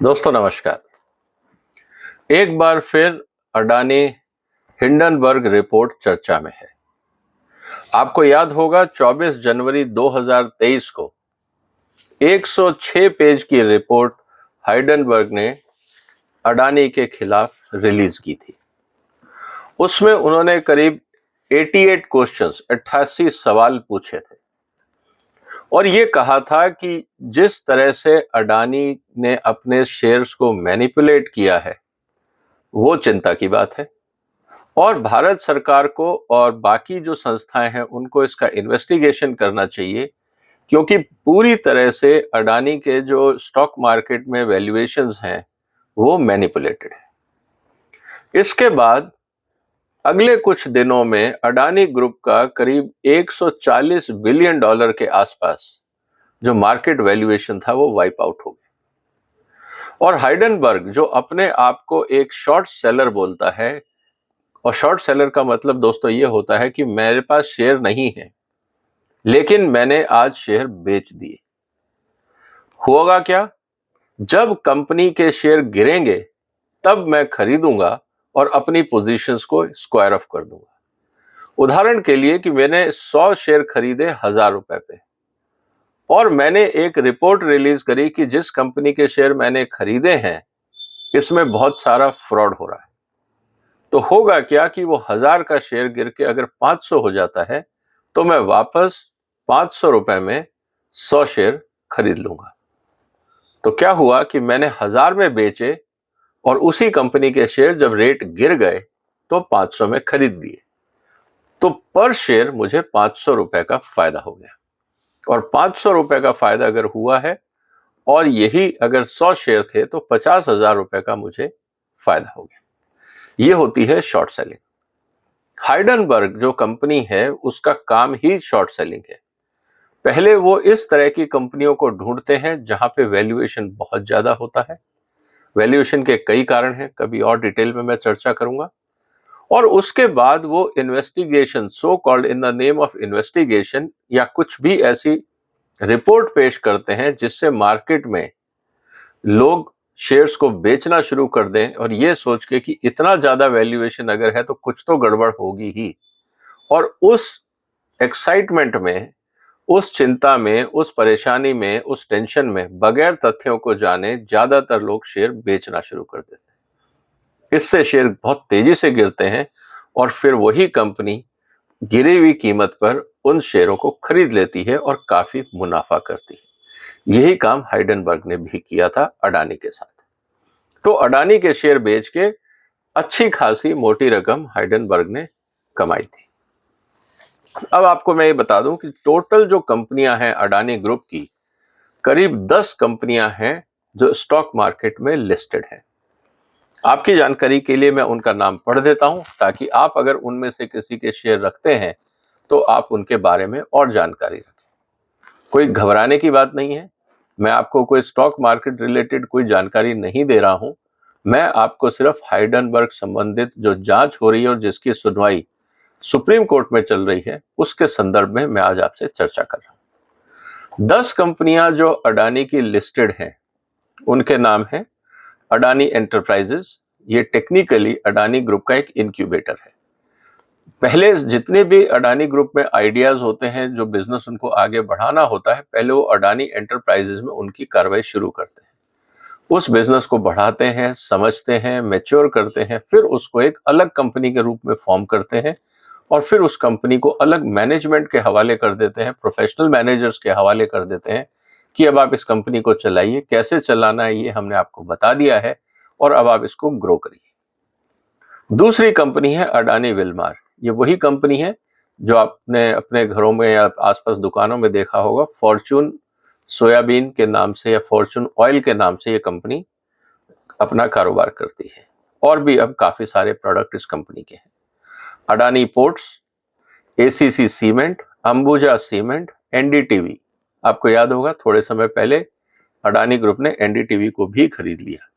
दोस्तों नमस्कार। एक बार फिर अडानी हिंडनबर्ग रिपोर्ट चर्चा में है। आपको याद होगा 24 जनवरी 2023 को 106 पेज की रिपोर्ट हिंडनबर्ग ने अडानी के खिलाफ रिलीज की थी। उसमें उन्होंने करीब 88 क्वेश्चंस 88 सवाल पूछे थे और ये कहा था कि जिस तरह से अडानी ने अपने शेयर्स को मैनिपुलेट किया है वो चिंता की बात है और भारत सरकार को और बाकी जो संस्थाएं हैं उनको इसका इन्वेस्टिगेशन करना चाहिए, क्योंकि पूरी तरह से अडानी के जो स्टॉक मार्केट में वैल्यूएशंस हैं वो मैनिपुलेटेड है। इसके बाद अगले कुछ दिनों में अडानी ग्रुप का करीब 140 बिलियन डॉलर के आसपास जो मार्केट वैल्यूएशन था वो वाइप आउट हो गया और हाइडेनबर्ग जो अपने आप को एक शॉर्ट सेलर बोलता है, और शॉर्ट सेलर का मतलब दोस्तों ये होता है कि मेरे पास शेयर नहीं है लेकिन मैंने आज शेयर बेच दिए। होगा क्या, जब कंपनी के शेयर गिरेंगे तब मैं खरीदूंगा और अपनी पोजीशंस को स्क्वायर ऑफ कर दूंगा। उदाहरण के लिए कि मैंने 100 शेयर खरीदे 1000 रुपए पे और मैंने एक रिपोर्ट रिलीज करी कि जिस कंपनी के शेयर मैंने खरीदे हैं इसमें बहुत सारा फ्रॉड हो रहा है, तो होगा क्या कि वो 1000 का शेयर गिर के अगर 500 हो जाता है तो मैं वापस 500 रुपए में 100 शेयर खरीद लूंगा। तो क्या हुआ कि मैंने 1000 में बेचे और उसी कंपनी के शेयर जब रेट गिर गए तो 500 में खरीद दिए, तो पर शेयर मुझे 500 रुपए का फायदा हो गया। और 500 रुपए का फायदा अगर हुआ है और यही अगर 100 शेयर थे तो 50,000 रुपए का मुझे फायदा हो गया। ये होती है शॉर्ट सेलिंग। हाइडेनबर्ग जो कंपनी है उसका काम ही शॉर्ट सेलिंग है। पहले वो इस तरह की कंपनियों को ढूंढते हैं जहां पे वैल्यूएशन बहुत ज्यादा होता है। वैल्यूएशन के कई कारण हैं, कभी और डिटेल में मैं चर्चा करूंगा। और उसके बाद वो investigation, so called in the name of investigation, या कुछ भी ऐसी रिपोर्ट पेश करते हैं जिससे मार्केट में लोग शेयर्स को बेचना शुरू कर दें और ये सोच के कि इतना ज्यादा वैल्यूएशन अगर है तो कुछ तो गड़बड़ होगी ही। और उस एक्साइटमेंट में, उस चिंता में, उस परेशानी में, उस टेंशन में बगैर तथ्यों को जाने ज्यादातर लोग शेयर बेचना शुरू कर देते हैं। इससे शेयर बहुत तेजी से गिरते हैं और फिर वही कंपनी गिरी हुई कीमत पर उन शेयरों को खरीद लेती है और काफी मुनाफा करती है। यही काम हाइडेनबर्ग ने भी किया था अडानी के साथ। तो अडानी के शेयर बेच के अच्छी खासी मोटी रकम हाइडेनबर्ग ने कमाई थी। अब आपको मैं ये बता दूं कि टोटल जो कंपनियां हैं अडानी ग्रुप की, करीब 10 कंपनियां हैं जो स्टॉक मार्केट में लिस्टेड हैं। आपकी जानकारी के लिए मैं उनका नाम पढ़ देता हूं ताकि आप अगर उनमें से किसी के शेयर रखते हैं तो आप उनके बारे में और जानकारी रखें। कोई घबराने की बात नहीं है, मैं आपको कोई स्टॉक मार्केट रिलेटेड कोई जानकारी नहीं दे रहा हूं। मैं आपको सिर्फ हाइडेनबर्ग संबंधित जो जांच हो रही है और जिसकी सुनवाई सुप्रीम कोर्ट में चल रही है उसके संदर्भ में मैं आज आपसे चर्चा कर रहा हूं। 10 कंपनियां जो अडानी की लिस्टेड हैं उनके नाम है अडानी एंटरप्राइजेस। ये टेक्निकली अडानी ग्रुप का एक इंक्यूबेटर है। पहले जितने भी अडानी ग्रुप में आइडियाज होते हैं, जो बिजनेस उनको आगे बढ़ाना होता है, पहले वो अडानी एंटरप्राइजेस में उनकी कार्रवाई शुरू करते हैं। उस बिजनेस को बढ़ाते हैं, समझते हैं, मैच्योर करते हैं, फिर उसको एक अलग कंपनी के रूप में फॉर्म करते हैं और फिर उस कंपनी को अलग मैनेजमेंट के हवाले कर देते हैं, प्रोफेशनल मैनेजर्स के हवाले कर देते हैं कि अब आप इस कंपनी को चलाइए, कैसे चलाना है ये हमने आपको बता दिया है और अब आप इसको ग्रो करिए। दूसरी कंपनी है अडानी विलमार। ये वही कंपनी है जो आपने अपने घरों में या आसपास दुकानों में देखा होगा। फॉर्चून सोयाबीन के नाम से या फॉर्चून ऑयल के नाम से ये कंपनी अपना कारोबार करती है और भी अब काफी सारे प्रोडक्ट इस कंपनी के हैं। Adani ports, ACC cement, Ambuja cement, NDTV. आपको याद होगा थोड़े समय पहले अडानी ग्रुप ने एनडीटीवी को भी खरीद लिया।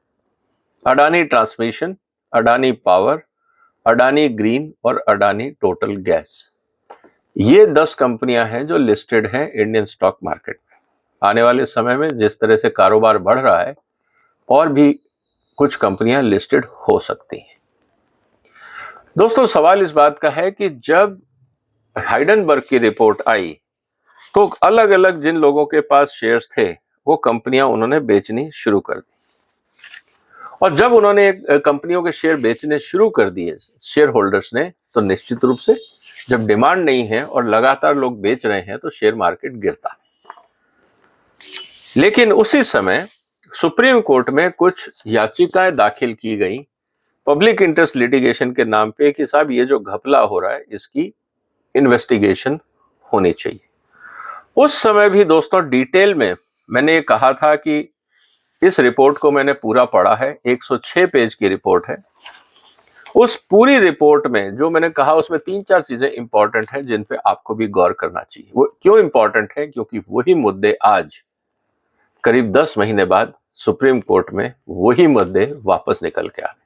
Adani transmission, Adani power, Adani green और अडानी टोटल गैस। ये 10 कंपनियां हैं जो लिस्टेड हैं इंडियन स्टॉक मार्केट में। आने वाले समय में जिस तरह से कारोबार बढ़ रहा है और भी कुछ कंपनियां लिस्टेड हो सकती हैं। दोस्तों, सवाल इस बात का है कि जब हाइडेनबर्ग की रिपोर्ट आई तो अलग अलग जिन लोगों के पास शेयर्स थे वो कंपनियां उन्होंने बेचनी शुरू कर दी। और जब उन्होंने कंपनियों के शेयर बेचने शुरू कर दिए शेयर होल्डर्स ने, तो निश्चित रूप से जब डिमांड नहीं है और लगातार लोग बेच रहे हैं तो शेयर मार्केट गिरता है। लेकिन उसी समय सुप्रीम कोर्ट में कुछ याचिकाएं दाखिल की गई पब्लिक इंटरेस्ट लिटिगेशन के नाम पे कि साहब ये जो घपला हो रहा है इसकी इन्वेस्टिगेशन होनी चाहिए। उस समय भी दोस्तों डिटेल में मैंने ये कहा था कि इस रिपोर्ट को मैंने पूरा पढ़ा है, 106 पेज की रिपोर्ट है। उस पूरी रिपोर्ट में जो मैंने कहा उसमें 3-4 चीजें इंपॉर्टेंट हैं जिन पे आपको भी गौर करना चाहिए। वो क्यों इंपॉर्टेंट है? क्योंकि वही मुद्दे आज करीब 10 महीने बाद सुप्रीम कोर्ट में वही मुद्दे वापस निकल के आ गए।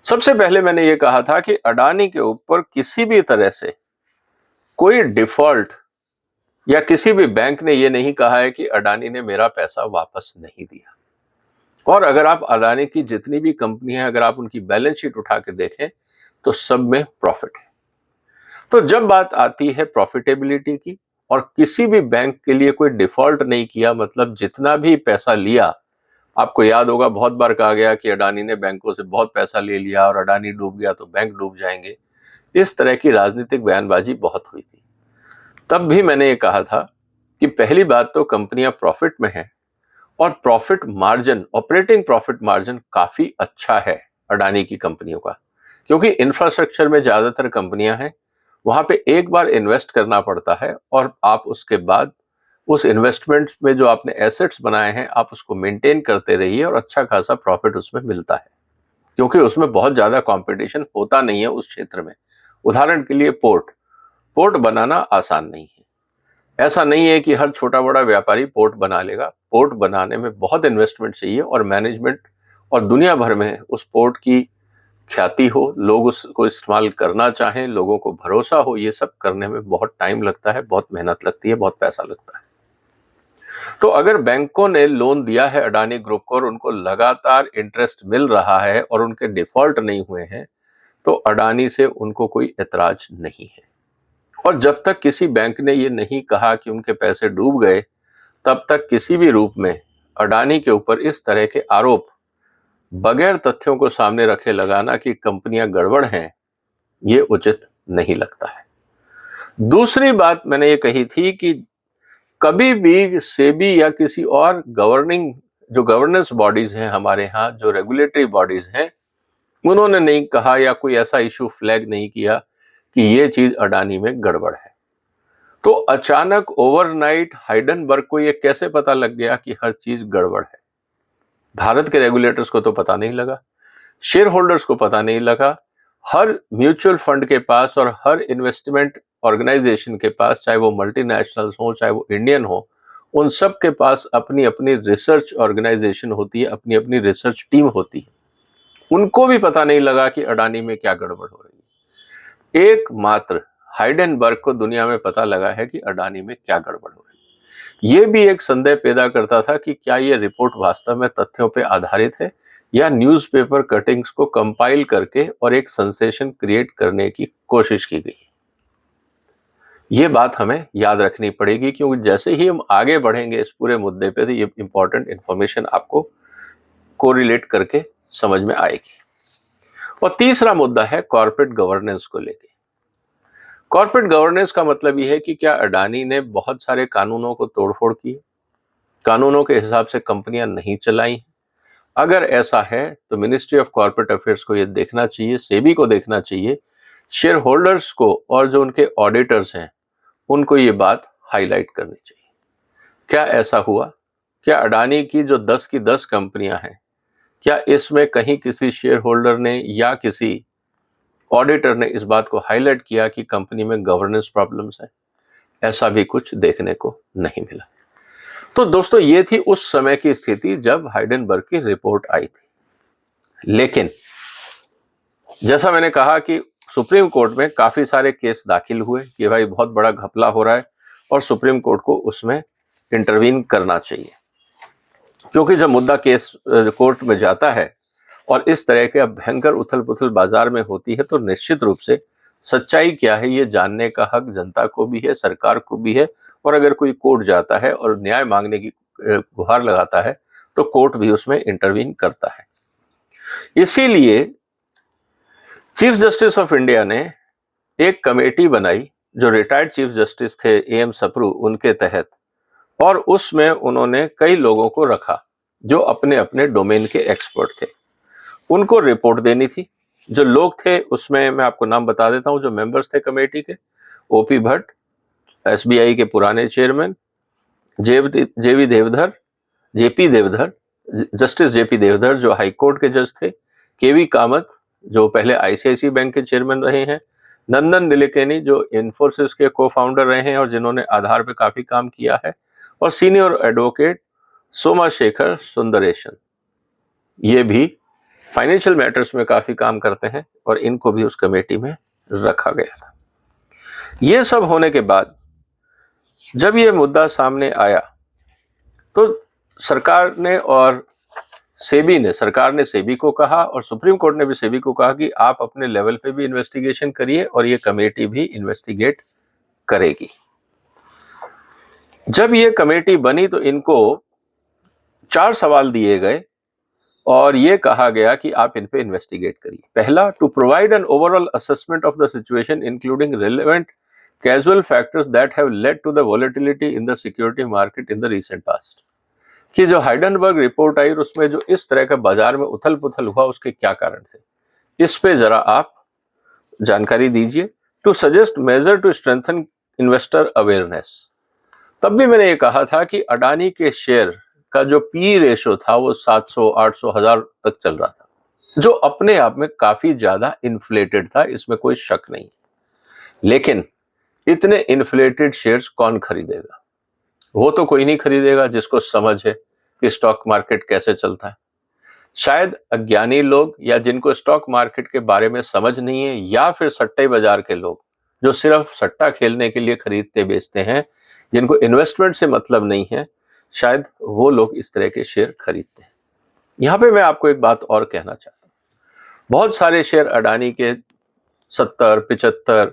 सबसे पहले मैंने ये कहा था कि अडानी के ऊपर किसी भी तरह से कोई डिफॉल्ट या किसी भी बैंक ने ये नहीं कहा है कि अडानी ने मेरा पैसा वापस नहीं दिया। और अगर आप अडानी की जितनी भी कंपनी है, अगर आप उनकी बैलेंस शीट उठा के देखें तो सब में प्रॉफिट है। तो जब बात आती है प्रॉफिटेबिलिटी की और किसी भी बैंक के लिए कोई डिफॉल्ट नहीं किया, मतलब जितना भी पैसा लिया, आपको याद होगा बहुत बार कहा गया कि अडानी ने बैंकों से बहुत पैसा ले लिया और अडानी डूब गया तो बैंक डूब जाएंगे। इस तरह की राजनीतिक बयानबाजी बहुत हुई थी। तब भी मैंने ये कहा था कि पहली बात तो कंपनियां प्रॉफिट में हैं और profit margin, operating profit margin काफी अच्छा है अडानी की कंपनियों का, क्योंकि इंफ्रास्ट्रक्चर में ज्यादातर कंपनियां हैं, वहां पे एक बार इन्वेस्ट करना पड़ता है और आप उसके बाद उस इन्वेस्टमेंट में जो आपने एसेट्स बनाए हैं आप उसको मेंटेन करते रहिए और अच्छा खासा प्रॉफिट उसमें मिलता है, क्योंकि उसमें बहुत ज्यादा कंपटीशन होता नहीं है उस क्षेत्र में। उदाहरण के लिए पोर्ट बनाना आसान नहीं है। ऐसा नहीं है कि हर छोटा बड़ा व्यापारी पोर्ट बना लेगा। पोर्ट बनाने में बहुत इन्वेस्टमेंट चाहिए और मैनेजमेंट, और दुनिया भर में उस पोर्ट की ख्याति हो, लोग उसको इस्तेमाल करना चाहें, लोगों को भरोसा हो, ये सब करने में बहुत टाइम लगता है, बहुत मेहनत लगती है, बहुत पैसा लगता है। तो अगर बैंकों ने लोन दिया है अडानी ग्रुप को और उनको लगातार इंटरेस्ट मिल रहा है और उनके डिफॉल्ट नहीं हुए हैं, तो अडानी से उनको कोई एतराज नहीं है। और जब तक किसी बैंक ने ये नहीं कहा कि उनके पैसे डूब गए, तब तक किसी भी रूप में अडानी के ऊपर इस तरह के आरोप बगैर तथ्यों को सामने रखे लगाना कि कंपनियां गड़बड़ हैं, ये उचित नहीं लगता है। दूसरी बात मैंने ये कही थी कि कभी भी सेबी या किसी और जो गवर्नेंस बॉडीज हैं हमारे यहाँ, जो रेगुलेटरी बॉडीज हैं, उन्होंने नहीं कहा या कोई ऐसा इशू फ्लैग नहीं किया कि ये चीज अडानी में गड़बड़ है। तो अचानक ओवरनाइट हाइडेनबर्ग को ये कैसे पता लग गया कि हर चीज गड़बड़ है? भारत के रेगुलेटर्स को तो पता नहीं लगा, शेयर होल्डर्स को पता नहीं लगा। हर म्यूचुअल फंड के पास और हर इन्वेस्टमेंट ऑर्गेनाइजेशन के पास, चाहे वो मल्टीनेशनल्स हो चाहे वो इंडियन हो, उन सब के पास अपनी अपनी रिसर्च ऑर्गेनाइजेशन होती है, अपनी अपनी रिसर्च टीम होती है। उनको भी पता नहीं लगा कि अडानी में क्या गड़बड़ हो रही है। एकमात्र हाइडेनबर्ग को दुनिया में पता लगा है कि अडानी में क्या गड़बड़ हो रही है। ये भी एक संदेह पैदा करता था कि क्या ये रिपोर्ट वास्तव में तथ्यों पर आधारित है या न्यूज़पेपर कटिंग्स को कंपाइल करके और एक सेंसेशन क्रिएट करने की कोशिश की गई। ये बात हमें याद रखनी पड़ेगी, क्योंकि जैसे ही हम आगे बढ़ेंगे इस पूरे मुद्दे पे तो ये इंपॉर्टेंट इंफॉर्मेशन आपको कोरिलेट करके समझ में आएगी। और तीसरा मुद्दा है कॉर्पोरेट गवर्नेंस को लेके। कॉर्पोरेट गवर्नेंस का मतलब ये है कि क्या अडानी ने बहुत सारे कानूनों को तोड़फोड़ की, कानूनों के हिसाब से कंपनियां नहीं चलाई? अगर ऐसा है तो मिनिस्ट्री ऑफ कॉर्पोरेट अफेयर्स को ये देखना चाहिए, सेबी को देखना चाहिए, शेयर होल्डर्स को और जो उनके ऑडिटर्स हैं उनको ये बात हाईलाइट करनी चाहिए। क्या ऐसा हुआ? क्या अडानी की जो 10 की 10 कंपनियां हैं, क्या इसमें कहीं किसी शेयर होल्डर ने या किसी ऑडिटर ने इस बात को हाईलाइट किया कि कंपनी में गवर्नेंस प्रॉब्लम्स हैं? ऐसा भी कुछ देखने को नहीं मिला। तो दोस्तों, ये थी उस समय की स्थिति जब हाइडेनबर्ग की रिपोर्ट आई थी। लेकिन जैसा मैंने कहा कि सुप्रीम कोर्ट में काफी सारे केस दाखिल हुए कि भाई बहुत बड़ा घपला हो रहा है, और सुप्रीम कोर्ट को उसमें इंटरवीन करना चाहिए, क्योंकि जब मुद्दा केस कोर्ट में जाता है और इस तरह के भयंकर उथल पुथल बाजार में होती है, तो निश्चित रूप से सच्चाई क्या है ये जानने का हक जनता को भी है, सरकार को भी है। और अगर कोई कोर्ट जाता है और न्याय मांगने की गुहार लगाता है तो कोर्ट भी उसमें इंटरवीन करता है। इसीलिए चीफ जस्टिस ऑफ इंडिया ने एक कमेटी बनाई जो रिटायर्ड चीफ जस्टिस थे AM सप्रू, उनके तहत, और उसमें उन्होंने कई लोगों को रखा जो अपने अपने डोमेन के एक्सपर्ट थे। उनको रिपोर्ट देनी थी। जो लोग थे उसमें मैं आपको नाम बता देता हूं, जो मेंबर्स थे कमेटी के: OP भट्ट, SBI के पुराने chairman, JP Deodhar, justice JP Deodhar जो हाई कोर्ट के जज थे, KV कामत जो पहले ICICI बैंक के चेयरमैन रहे हैं, नंदन निलेकनी जो इन्फोसिस के को फाउंडर रहे हैं और जिन्होंने आधार पे काफी काम किया है, और सीनियर एडवोकेट सोमाशेखर सुंदरेशन, ये भी फाइनेंशियल मैटर्स में काफी काम करते हैं, और इनको भी उस कमेटी में रखा गया था। ये सब होने के बाद जब ये मुद्दा सामने आया तो सरकार ने सेबी को कहा और सुप्रीम कोर्ट ने भी सेबी को कहा कि आप अपने लेवल पे भी इन्वेस्टिगेशन करिए और ये कमेटी भी इन्वेस्टिगेट करेगी। जब ये कमेटी बनी तो इनको 4 सवाल दिए गए और ये कहा गया कि आप इन पे इन्वेस्टिगेट करिए। पहला, to provide an overall assessment of the situation including relevant causal factors that have led to the volatility in the security market in the recent past. कि जो हाइडेनबर्ग रिपोर्ट आई और उसमें जो इस तरह का बाजार में उथल पुथल हुआ उसके क्या कारण थे, इस पे जरा आप जानकारी दीजिए। To suggest measure to strengthen investor awareness. तब भी मैंने ये कहा था कि अडानी के शेयर का जो PE रेशो था वो 700, 800, 1000 तक चल रहा था, जो अपने आप में काफी ज्यादा इन्फ्लेटेड था, इसमें कोई शक नहीं। लेकिन इतने इन्फ्लेटेड शेयर्स कौन खरीदेगा? वो तो कोई नहीं खरीदेगा जिसको समझ है कि स्टॉक मार्केट कैसे चलता है। शायद अज्ञानी लोग या जिनको स्टॉक मार्केट के बारे में समझ नहीं है, या फिर सट्टे बाजार के लोग जो सिर्फ सट्टा खेलने के लिए खरीदते बेचते हैं, जिनको इन्वेस्टमेंट से मतलब नहीं है, शायद वो लोग इस तरह के शेयर खरीदते हैं। यहां पे मैं आपको एक बात और कहना चाहता हूं। बहुत सारे शेयर अडानी के 70, 75,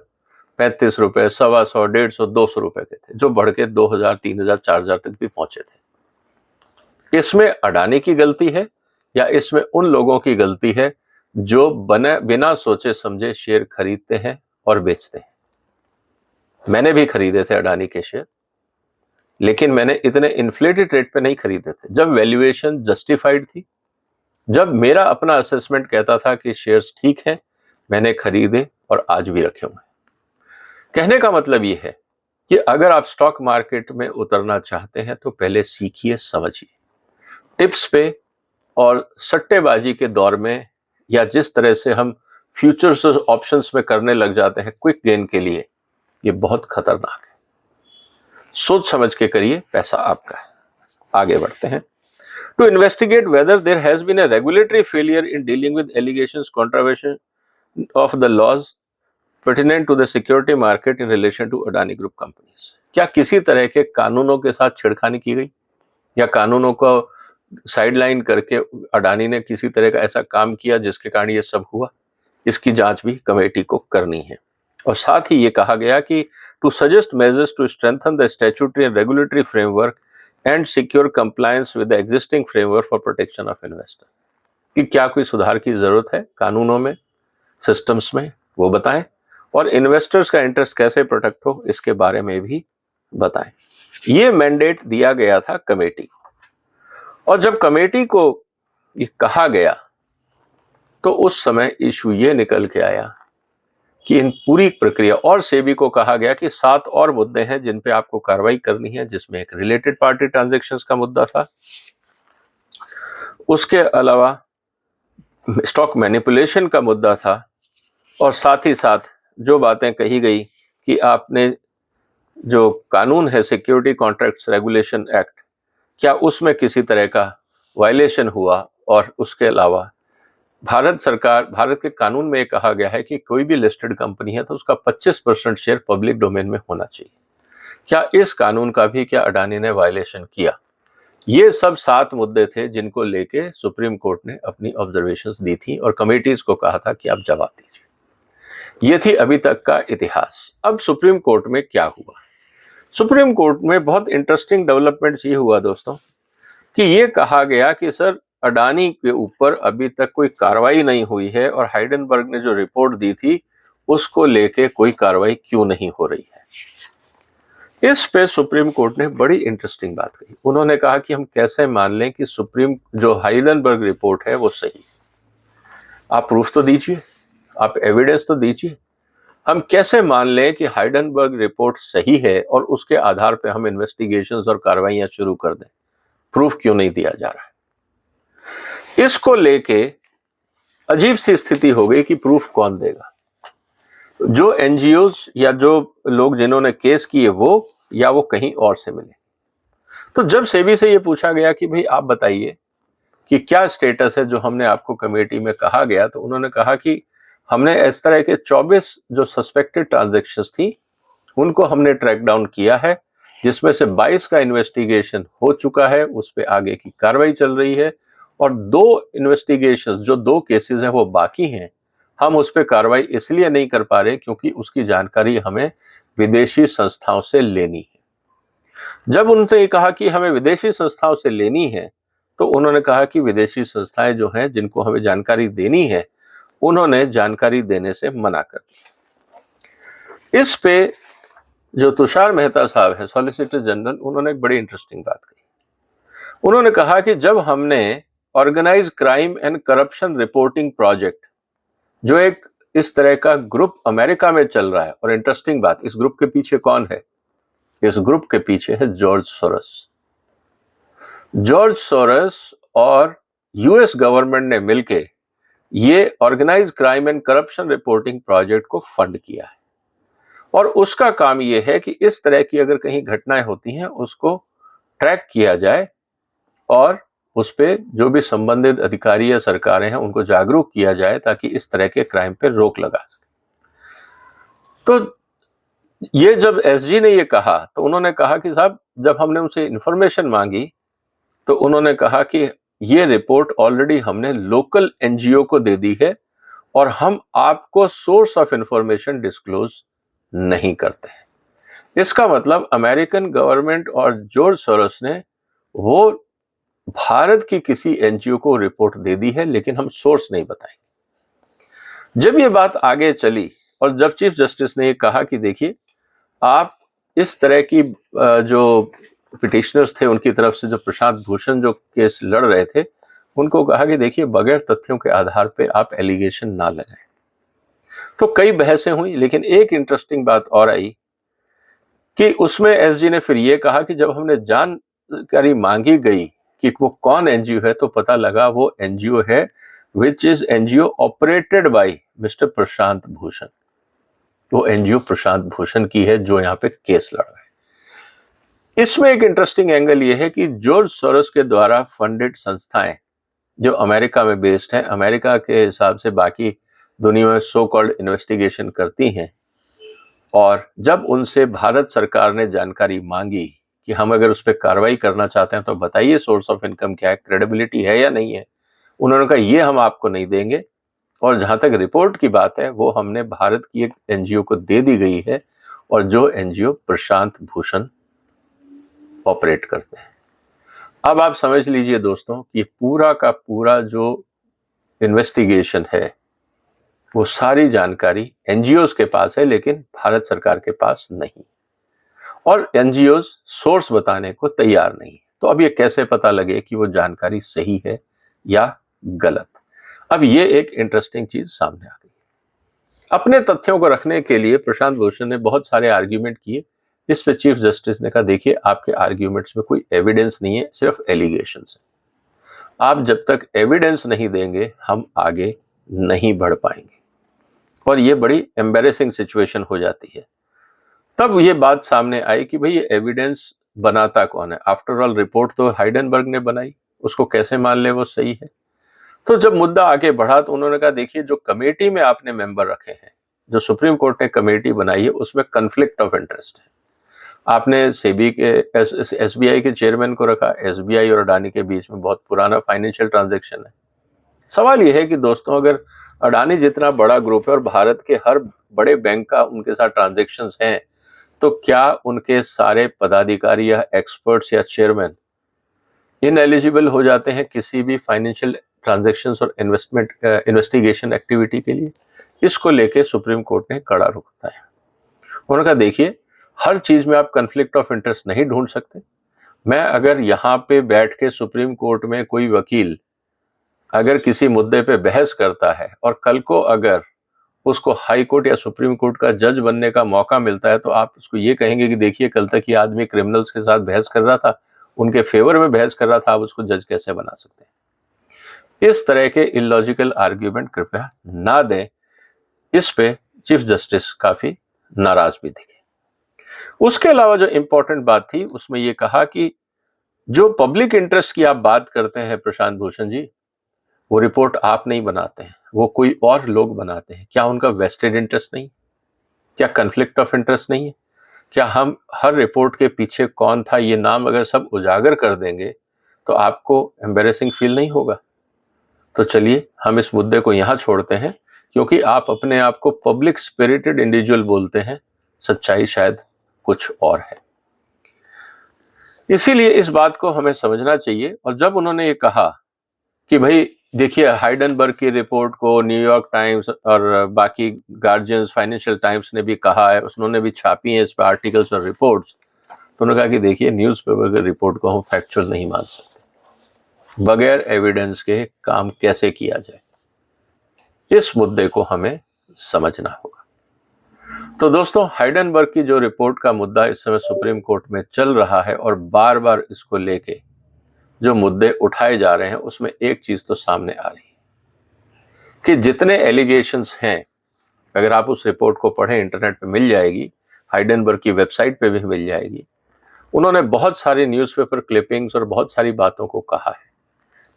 35 रुपए, 125, 150, 200 रुपए के थे, जो बढ़ के 2000, 3000, 4000 तक भी पहुंचे थे। इसमें अडानी की गलती है या इसमें उन लोगों की गलती है जो बिना सोचे समझे शेयर खरीदते हैं और बेचते हैं? मैंने भी खरीदे थे अडानी के शेयर, लेकिन मैंने इतने इन्फ्लेटेड रेट पे नहीं खरीदे थे। जब वैल्यूएशन जस्टिफाइड थी, जब मेरा अपना असेसमेंट कहता था कि शेयर्स ठीक हैं, मैंने खरीदे और आज भी रखे हुए हैं। कहने का मतलब ये है कि अगर आप स्टॉक मार्केट में उतरना चाहते हैं तो पहले सीखिए, समझिए। टिप्स पे और सट्टेबाजी के दौर में, या जिस तरह से हम फ्यूचर्स ऑप्शंस में करने लग जाते हैं क्विक गेन के लिए, ये बहुत खतरनाक है। सोच समझ के करिए, पैसा आपका है। आगे बढ़ते हैं। To investigate whether there has been a regulatory failure in dealing with allegations contravention of the laws pertinent to the security market in relation to Adani group companies. क्या किसी तरह के कानूनों के साथ छेड़खानी की गई, या कानूनों को साइडलाइन करके अडानी ने किसी तरह का ऐसा काम किया जिसके कारण ये सब हुआ? इसकी जांच भी कमेटी को करनी है। और साथ ही ये कहा गया कि to suggest measures to strengthen the statutory and regulatory framework and secure compliance with the existing framework for protection of investor. कि क्या कोई सुधार की जरूरत है कानूनों में, सिस्टम्स में, वो बताएं। और इन्वेस्टर्स का इंटरेस्ट कैसे प्रोटेक्ट हो, इसके बारे में भी बताएं। ये मैंडेट दिया गया था कमेटी को। और जब कमेटी को ये कहा गया तो उस समय इशू ये निकल के आया कि इन पूरी प्रक्रिया, और सेबी को कहा गया कि 7 और मुद्दे हैं जिन पे आपको कार्रवाई करनी है, जिसमें एक रिलेटेड पार्टी ट्रांजैक्शंस का मुद्दा था, उसके अलावा स्टॉक मैनिपुलेशन का मुद्दा था, और साथ ही साथ जो बातें कही गई कि आपने जो कानून है सिक्योरिटी कॉन्ट्रैक्ट्स रेगुलेशन एक्ट, क्या उसमें किसी तरह का वायलेशन हुआ। और उसके अलावा भारत के कानून में कहा गया है कि कोई भी लिस्टेड कंपनी है तो उसका 25% शेयर पब्लिक डोमेन में होना चाहिए। क्या इस कानून का भी क्या अडानी ने वायलेशन किया? ये सब 7 मुद्दे थे जिनको लेके सुप्रीम कोर्ट ने अपनी ऑब्जर्वेशंस दी थी और कमेटीज को कहा था कि आप जवाब दीजिए। ये थी अभी तक का इतिहास। अब सुप्रीम कोर्ट में क्या हुआ? सुप्रीम कोर्ट में बहुत इंटरेस्टिंग डेवलपमेंट ये हुआ दोस्तों कि ये कहा गया कि सर अडानी के ऊपर अभी तक कोई कार्रवाई नहीं हुई है और हाइडेनबर्ग ने जो रिपोर्ट दी थी उसको लेके कोई कार्रवाई क्यों नहीं हो रही है। इस पे सुप्रीम कोर्ट ने बड़ी इंटरेस्टिंग बात कही। उन्होंने कहा कि हम कैसे मान लें कि सुप्रीम जो हाइडेनबर्ग रिपोर्ट है वो सही? आप प्रूफ तो दीजिए, आप एविडेंस तो दीजिए। हम कैसे मान लें कि हाइडेनबर्ग रिपोर्ट सही है और उसके आधार पे हम इन्वेस्टिगेशंस और कार्रवाइयां शुरू कर दें? प्रूफ क्यों नहीं दिया जा रहा है? इसको लेके अजीब सी स्थिति हो गई कि प्रूफ कौन देगा? जो एनजीओज या जो लोग जिन्होंने केस किए वो, या वो कहीं और से मिले? तो जब सेबी से ये पूछा गया कि भाई आप बताइए कि क्या स्टेटस है जो हमने आपको कमेटी में कहा गया, तो उन्होंने कहा कि हमने इस तरह के 24 जो सस्पेक्टेड ट्रांजैक्शंस थी उनको हमने ट्रैक डाउन किया है, जिसमें से 22 का इन्वेस्टिगेशन हो चुका है, उस पर आगे की कार्रवाई चल रही है, और 2 इन्वेस्टिगेशंस जो 2 केसेस हैं वो बाकी हैं। हम उस पर कार्रवाई इसलिए नहीं कर पा रहे क्योंकि उसकी जानकारी हमें विदेशी संस्थाओं से लेनी है। जब उन्होंने कहा कि हमें विदेशी संस्थाओं से लेनी है, तो उन्होंने कहा कि विदेशी संस्थाएं जो हैं जिनको हमें जानकारी देनी है उन्होंने जानकारी देने से मना कर दिया। इस पे जो तुषार मेहता साहब है सॉलिसिटर जनरल, उन्होंने एक बड़ी इंटरेस्टिंग बात कही। उन्होंने कहा कि जब हमने organize crime and corruption reporting project, जो एक इस तरह का ग्रुप अमेरिका में चल रहा है, और इंटरेस्टिंग बात, इस ग्रुप के पीछे कौन है? इस ग्रुप के पीछे है जॉर्ज सोरस। जॉर्ज सोरस और यूएस गवर्नमेंट ने मिलके ये organize crime and corruption reporting project को फंड किया है, और उसका काम ये है कि इस तरह की अगर कहीं घटनाएं होती हैं उसको ट्रैक किया जाए और उस पे जो भी संबंधित अधिकारी या सरकारें हैं उनको जागरूक किया जाए ताकि इस तरह के क्राइम पे रोक लगा सके। तो ये जब एसजी ने ये कहा तो उन्होंने कहा कि साहब, जब हमने उनसे इंफॉर्मेशन मांगी तो उन्होंने कहा कि ये रिपोर्ट ऑलरेडी हमने लोकल एनजीओ को दे दी है और हम आपको सोर्स ऑफ इंफॉर्मेशन डिस्क्लोज नहीं करते हैं। इसका मतलब अमेरिकन गवर्नमेंट और जॉर्ज सोरोस ने वो भारत की किसी एनजीओ को रिपोर्ट दे दी है, लेकिन हम सोर्स नहीं बताएंगे। जब ये बात आगे चली और जब चीफ जस्टिस ने ये कहा कि देखिए, आप इस तरह की जो पिटिशनर्स थे उनकी तरफ से, जो प्रशांत भूषण जो केस लड़ रहे थे, उनको कहा कि देखिए, बगैर तथ्यों के आधार पे आप एलिगेशन ना लगाएं। तो कई बहसें हुई, लेकिन एक इंटरेस्टिंग बात और आई कि उसमें एसजी ने फिर ये कहा कि जब हमने जानकारी मांगी गई कि वो कौन एनजीओ है, तो पता लगा वो एनजीओ है which is NGO operated by mister Prashant Bhushan. वो एनजीओ प्रशांत भूषण की है जो यहाँ पे केस लड़ रहा है। इसमें एक इंटरेस्टिंग एंगल ये है कि जॉर्ज सोरोस के द्वारा फंडेड संस्थाएं जो अमेरिका में बेस्ड हैं, अमेरिका के हिसाब से बाकी दुनिया में सो कॉल्ड इन्वेस्टिगेशन करती हैं, और जब उनसे भारत सरकार ने जानकारी मांगी कि हम अगर उस पर कार्रवाई करना चाहते हैं तो बताइए सोर्स ऑफ इनकम क्या है, क्रेडिबिलिटी है या नहीं है, उन्होंने कहा ये हम आपको नहीं देंगे, और जहां तक रिपोर्ट की बात है वो हमने भारत की एक एनजीओ को दे दी गई है, और जो एनजीओ प्रशांत भूषण ऑपरेट करते हैं। अब आप समझ लीजिए दोस्तों कि पूरा का पूरा जो इन्वेस्टिगेशन है वो सारी जानकारी एनजीओज के पास है, लेकिन भारत सरकार के पास नहीं, और एनजीओज सोर्स बताने को तैयार नहीं। तो अब ये कैसे पता लगे कि वो जानकारी सही है या गलत? अब ये एक इंटरेस्टिंग चीज सामने आ गई। अपने तथ्यों को रखने के लिए प्रशांत भूषण ने बहुत सारे आर्ग्यूमेंट किए। इस पे चीफ जस्टिस ने कहा देखिए, आपके आर्ग्यूमेंट्स में कोई एविडेंस नहीं है, सिर्फ एलिगेशंस है। आप जब तक एविडेंस नहीं देंगे हम आगे नहीं बढ़ पाएंगे, और ये बड़ी एम्बैरेसिंग सिचुएशन हो जाती है। तब ये बात सामने आई कि भाई ये एविडेंस बनाता कौन है? आफ्टर ऑल रिपोर्ट तो हाइडेनबर्ग ने बनाई, उसको कैसे मान ले वो सही है? तो जब मुद्दा आगे बढ़ा तो उन्होंने कहा देखिए, जो कमेटी में आपने मेंबर रखे हैं, जो सुप्रीम कोर्ट ने कमेटी बनाई है, उसमें कन्फ्लिक्ट ऑफ इंटरेस्ट है। आपने सेबी के एसबीआई के चेयरमैन को रखा। एसबीआई और अडानी के बीच में बहुत पुराना फाइनेंशियल ट्रांजैक्शन है। सवाल यह है कि दोस्तों, अगर अडानी जितना बड़ा ग्रुप है और भारत के हर बड़े बैंक का उनके साथ ट्रांजैक्शंस हैं, तो क्या उनके सारे पदाधिकारी या एक्सपर्ट्स या चेयरमैन इनएलिजिबल हो जाते हैं किसी भी फाइनेंशियल ट्रांजैक्शंस और इन्वेस्टिगेशन एक्टिविटी के लिए? इसको लेके सुप्रीम कोर्ट ने कड़ा रुख बताया। उन्होंने कहा, देखिए, हर चीज में आप कन्फ्लिक्ट ऑफ इंटरेस्ट नहीं ढूंढ सकते। मैं अगर यहाँ पे बैठ के सुप्रीम कोर्ट में कोई वकील अगर किसी मुद्दे पे बहस करता है और कल को अगर उसको हाई कोर्ट या सुप्रीम कोर्ट का जज बनने का मौका मिलता है, तो आप उसको ये कहेंगे कि देखिए, कल तक ये आदमी क्रिमिनल्स के साथ बहस कर रहा था, उनके फेवर में बहस कर रहा था, आप उसको जज कैसे बना सकते हैं? इस तरह के इलॉजिकल आर्ग्यूमेंट कृपया ना दें। इस पे चीफ जस्टिस काफी नाराज भी दिखे। उसके अलावा जो इंपॉर्टेंट बात थी, उसमें यह कहा कि जो पब्लिक इंटरेस्ट की आप बात करते हैं प्रशांत भूषण जी, वो रिपोर्ट आप नहीं बनाते हैं, वो कोई और लोग बनाते हैं। क्या उनका वेस्टेड इंटरेस्ट नहीं? क्या कन्फ्लिक्ट ऑफ इंटरेस्ट नहीं है? क्या हम हर रिपोर्ट के पीछे कौन था ये नाम अगर सब उजागर कर देंगे तो आपको एम्बेरेसिंग फील नहीं होगा? तो चलिए हम इस मुद्दे को यहां छोड़ते हैं, क्योंकि आप अपने आप को पब्लिक स्पिरिटेड इंडिविजुअल बोलते हैं, सच्चाई शायद कुछ और है। इसीलिए इस बात को हमें समझना चाहिए। और जब उन्होंने ये कहा कि भाई देखिए, हाइडेनबर्ग की रिपोर्ट को न्यूयॉर्क टाइम्स और बाकी गार्जियंस, फाइनेंशियल टाइम्स ने भी कहा है, उन्होंने भी छापी है इस पर आर्टिकल्स और रिपोर्ट्स, तो उन्होंने कहा कि देखिए, न्यूज़पेपर की रिपोर्ट को हम फैक्चुअल नहीं मान सकते। बगैर एविडेंस के काम कैसे किया जाए, इस मुद्दे को हमें समझना होगा। तो दोस्तों, हाइडेनबर्ग की जो रिपोर्ट का मुद्दा इस समय सुप्रीम कोर्ट में चल रहा है और बार बार इसको लेके जो मुद्दे उठाए जा रहे हैं, उसमें एक चीज तो सामने आ रही है कि जितने एलिगेशंस हैं, अगर आप उस रिपोर्ट को पढ़ें, इंटरनेट पे मिल जाएगी, हाइडेनबर्ग की वेबसाइट पे भी मिल जाएगी। उन्होंने बहुत सारी न्यूज़पेपर क्लिपिंग्स और बहुत सारी बातों को कहा है।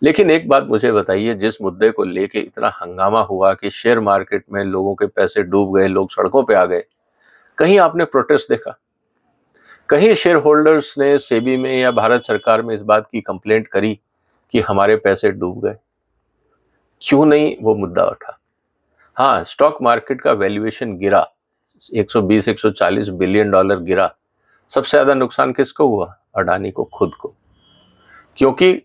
लेकिन एक बात मुझे बताइए, जिस मुद्दे को लेके इतना हंगामा हुआ कि शेयर मार्केट में लोगों के पैसे डूब गए, लोग सड़कों पे आ गए, कहीं आपने प्रोटेस्ट देखा? कहीं शेयर होल्डर्स ने सेबी में या भारत सरकार में इस बात की कंप्लेंट करी कि हमारे पैसे डूब गए? क्यों नहीं वो मुद्दा उठा? हाँ, स्टॉक मार्केट का वैल्यूएशन गिरा, 120-140 बिलियन डॉलर गिरा। सबसे ज्यादा नुकसान किसको हुआ? अडानी को, खुद को। क्योंकि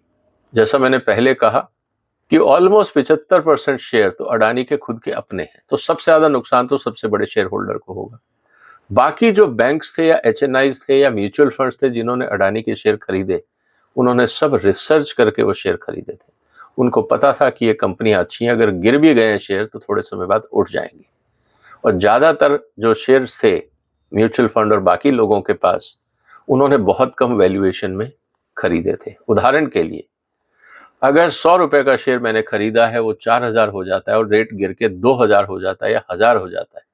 जैसा मैंने पहले कहा कि ऑलमोस्ट 75% शेयर तो अडानी के खुद के अपने हैं, तो सबसे ज्यादा नुकसान तो सबसे बड़े शेयर होल्डर को होगा। बाकी जो बैंक्स थे या एचएनआईज थे या म्यूचुअल फंड्स थे जिन्होंने अडानी के शेयर खरीदे, उन्होंने सब रिसर्च करके वो शेयर खरीदे थे। उनको पता था कि ये कंपनियां अच्छी हैं, अगर गिर भी गए शेयर तो थोड़े समय बाद उठ जाएंगी। और ज्यादातर जो शेयर्स थे म्यूचुअल फंड और बाकी लोगों के पास, उन्होंने बहुत कम वैल्यूएशन में खरीदे थे। उदाहरण के लिए, अगर 100 रुपए का शेयर मैंने खरीदा है, वो 4000 हो जाता है और रेट गिर के 2000 हो जाता है या 1000 हो जाता है,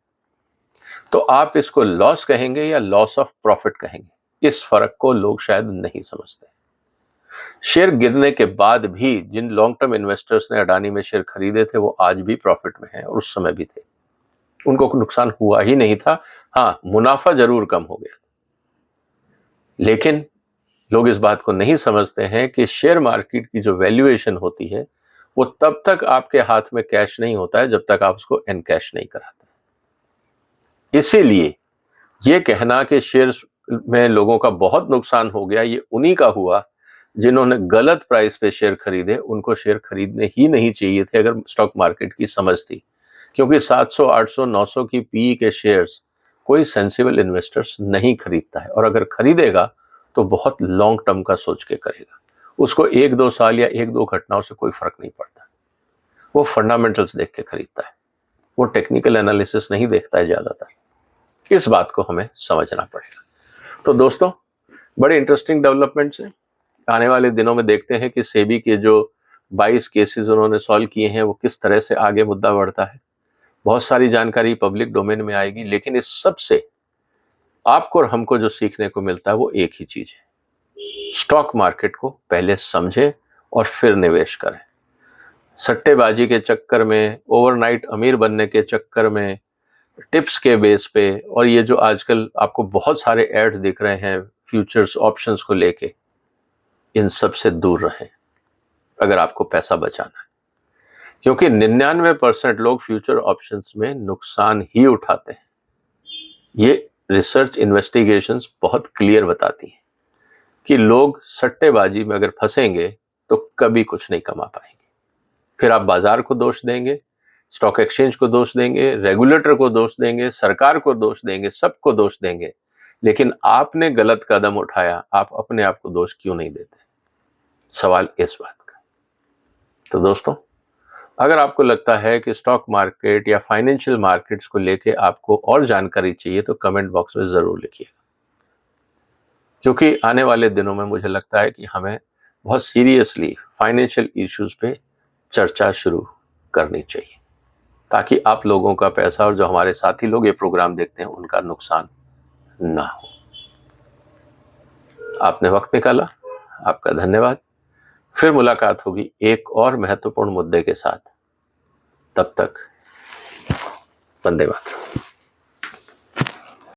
तो आप इसको लॉस कहेंगे या लॉस ऑफ प्रॉफिट कहेंगे? इस फर्क को लोग शायद नहीं समझते। शेयर गिरने के बाद भी जिन लॉन्ग टर्म इन्वेस्टर्स ने अडानी में शेयर खरीदे थे, वो आज भी प्रॉफिट में हैं और उस समय भी थे। उनको कोई नुकसान हुआ ही नहीं था। हाँ, मुनाफा जरूर कम हो गया। लेकिन लोग इस बात को नहीं समझते हैं कि शेयर मार्केट की जो वैल्यूएशन होती है, वो तब तक आपके हाथ में कैश नहीं होता है जब तक आप उसको एनकैश नहीं कराते। इसीलिए ये कहना कि शेयर में लोगों का बहुत नुकसान हो गया, ये उन्हीं का हुआ जिन्होंने गलत प्राइस पे शेयर खरीदे। उनको शेयर खरीदने ही नहीं चाहिए थे अगर स्टॉक मार्केट की समझ थी, क्योंकि 700, 800, 900 की पीई के शेयर्स कोई सेंसिबल इन्वेस्टर्स नहीं खरीदता है, और अगर खरीदेगा तो बहुत लॉन्ग टर्म का सोच के करेगा। उसको 1-2 साल या 1-2 घटनाओं से कोई फर्क नहीं पड़ता। वो फंडामेंटल्स देख के खरीदता है, वो टेक्निकल एनालिसिस नहीं देखता है ज्यादातर। इस बात को हमें समझना पड़ेगा। तो दोस्तों, बड़े इंटरेस्टिंग डेवलपमेंट्स हैं। आने वाले दिनों में देखते हैं कि सेबी के जो 22 केसेस उन्होंने सॉल्व किए हैं, वो किस तरह से आगे मुद्दा बढ़ता है। बहुत सारी जानकारी पब्लिक डोमेन में आएगी, लेकिन इस सब से आपको और हमको जो सीखने को मिलता है वो एक ही चीज है, स्टॉक मार्केट को पहले समझे और फिर निवेश करें। सट्टेबाजी के चक्कर में, ओवरनाइट अमीर बनने के चक्कर में, टिप्स के बेस पे, और ये जो आजकल आपको बहुत सारे ऐड दिख रहे हैं फ्यूचर्स ऑप्शंस को लेके, इन सब से दूर रहें अगर आपको पैसा बचाना है, क्योंकि 99% लोग फ्यूचर ऑप्शंस में नुकसान ही उठाते हैं। ये रिसर्च इन्वेस्टिगेशंस बहुत क्लियर बताती हैं कि लोग सट्टेबाजी में अगर फंसेंगे तो कभी कुछ नहीं कमा पाएंगे। फिर आप बाजार को दोष देंगे, स्टॉक एक्सचेंज को दोष देंगे, रेगुलेटर को दोष देंगे, सरकार को दोष देंगे, सबको दोष देंगे, लेकिन आपने गलत कदम उठाया, आप अपने आप को दोष क्यों नहीं देते? सवाल इस बात का। तो दोस्तों, अगर आपको लगता है कि स्टॉक मार्केट या फाइनेंशियल मार्केट्स को लेके आपको और जानकारी चाहिए तो कमेंट बॉक्स में ज़रूर लिखिएगा, क्योंकि आने वाले दिनों में मुझे लगता है कि हमें बहुत सीरियसली फाइनेंशियल इश्यूज पे चर्चा शुरू करनी चाहिए, ताकि आप लोगों का पैसा और जो हमारे साथी लोग ये प्रोग्राम देखते हैं उनका नुकसान ना हो। आपने वक्त निकाला, आपका धन्यवाद। फिर मुलाकात होगी एक और महत्वपूर्ण मुद्दे के साथ। तब तक वंदे मातरम।